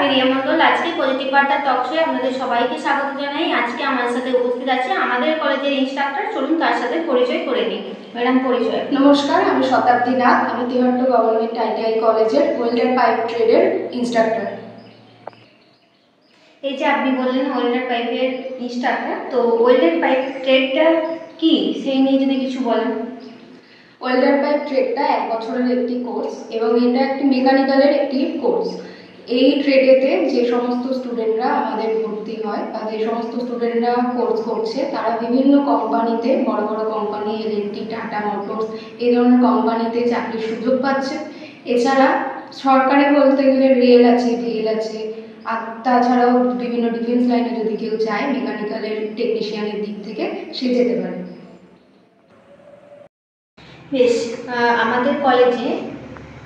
রিয়া মণ্ডল। আজকে পজিটিভ বার্তা টক শোয়ে আপনাদের সবাইকে স্বাগত জানাই। আজকে আমার সাথে উপস্থিত আছে আমাদের কলেজের ইনস্ট্রাক্টর। চলুন তার সাথে পরিচয় করে নিই। ম্যাডাম পরিচয়। নমস্কার, আমি শতাব্দী নাথ। আমি তিহট্ট গভর্নমেন্ট আইটিআই কলেজের ওয়েল্ডার পাইপ ট্রেডের ইনস্ট্রাক্টর। এই যে আপনি বললেন ওয়েল্ডার পাইপের ইনস্ট্রাক্টর, তো ওয়েল্ডার পাইপ ট্রেডটা কি সেই নিয়ে যদি কিছু বলেন। ওয়েল্ডার পাইপ ট্রেডটা 1 বছরের একটি কোর্স এবং এটা একটি মেকানিক্যালের একটি কোর্স। এই ট্রেডেতে যে সমস্ত স্টুডেন্টরা আমাদের ভর্তি হয় বা যে সমস্ত স্টুডেন্টরা কোর্স করছে তারা বিভিন্ন কোম্পানিতে, বড় বড় কোম্পানি, এল&টি, টাটা মোটরস, এই ধরনের কোম্পানিতে চাকরির সুযোগ পাচ্ছে। এছাড়া সরকারি বলতে গেলে রেল আছে, ভেল আছে, আর তাছাড়াও বিভিন্ন ডিফেন্স লাইনে যদি কেউ চায় মেকানিক্যালের টেকনিশিয়ানের দিক থেকে সে যেতে পারে। বেশ, আমাদের কলেজে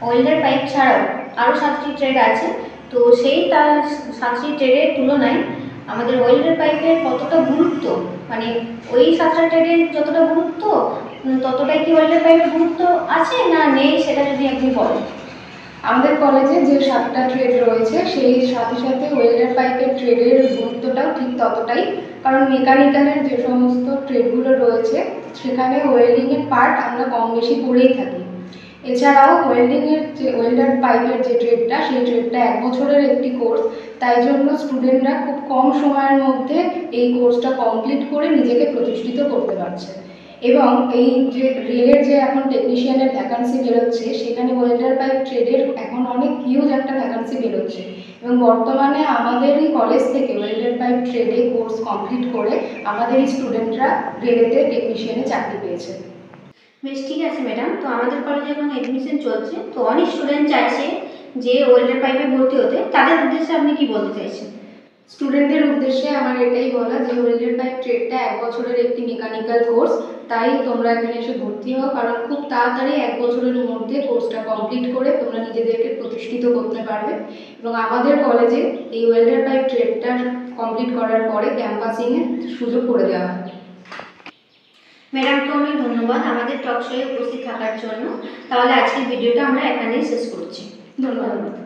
ওয়েল্ডার পাইপ ছাড়াও আরও 7টি ট্রেড আছে। তো সেই তার 7টি ট্রেডের তুলনায় আমাদের ওয়েল্ডার পাইপের কতটা গুরুত্ব, মানে ওই 7টা ট্রেডের যতটা গুরুত্ব ততটাই কি ওয়েল্ডার পাইপের গুরুত্ব আছে না নেই, সেটা যদি আপনি বলেন। আমাদের কলেজে যে 7টা ট্রেড রয়েছে সেই সাথে সাথে ওয়েল্ডার পাইপের ট্রেডের গুরুত্বটাও ঠিক ততটাই, কারণ মেকানিক্যালের যে সমস্ত ট্রেডগুলো রয়েছে সেখানে ওয়েল্ডিংয়ের পার্ট আমরা কম বেশি করেই থাকি। এছাড়াও ওয়েল্ডার পাইপের যে ট্রেডটা সেই ট্রেডটা 1 বছরের একটি কোর্স, তাই জন্য স্টুডেন্টরা খুব কম সময়ের মধ্যে এই কোর্সটা কমপ্লিট করে নিজেকে প্রতিষ্ঠিত করতে পারছে। এবং এই যে রেলের যে এখন টেকনিশিয়ানের ভ্যাকান্সি বেরোচ্ছে সেখানে ওয়েল্ডার পাইপ ট্রেডের এখন অনেক হিউজ একটা ভ্যাকান্সি বেরোচ্ছে এবং বর্তমানে আমাদেরই কলেজ থেকে ওয়েল্ডার পাইপ ট্রেডে কোর্স কমপ্লিট করে আমাদেরই স্টুডেন্টরা রেলেতে টেকনিশিয়ানে চাকরি পেয়েছে। বেশ, ঠিক আছে ম্যাডাম। তো আমাদের কলেজে এখন অ্যাডমিশন চলছে, তো অনেক স্টুডেন্ট চাইছে যে ওয়েল্ডার পাইপে ভর্তি হতে, তাদের উদ্দেশ্যে আপনি কি বলতে চাইছেন? স্টুডেন্টদের উদ্দেশ্যে আমার এটাই বলা যে ওয়েল্ডার পাইপ ট্রেডটা 1 বছরের একটি মেকানিক্যাল কোর্স, তাই তোমরা এখানে এসে ভর্তি হও, কারণ খুব তাড়াতাড়ি 1 বছরের মধ্যে কোর্সটা কমপ্লিট করে তোমরা নিজেদেরকে প্রতিষ্ঠিত করতে পারবে। এবং আমাদের কলেজে এই ওয়েল্ডার পাইপ ট্রেডটা কমপ্লিট করার পরে ক্যাম্পাসিংয়ের সুযোগ করে দেওয়া হয়। ম্যাডামকে অনেক ধন্যবাদ আমাদের টক শোয়ে উপস্থিত থাকার জন্য। তাহলে আজকের ভিডিওটা আমরা এখানেই শেষ করছি। ধন্যবাদ।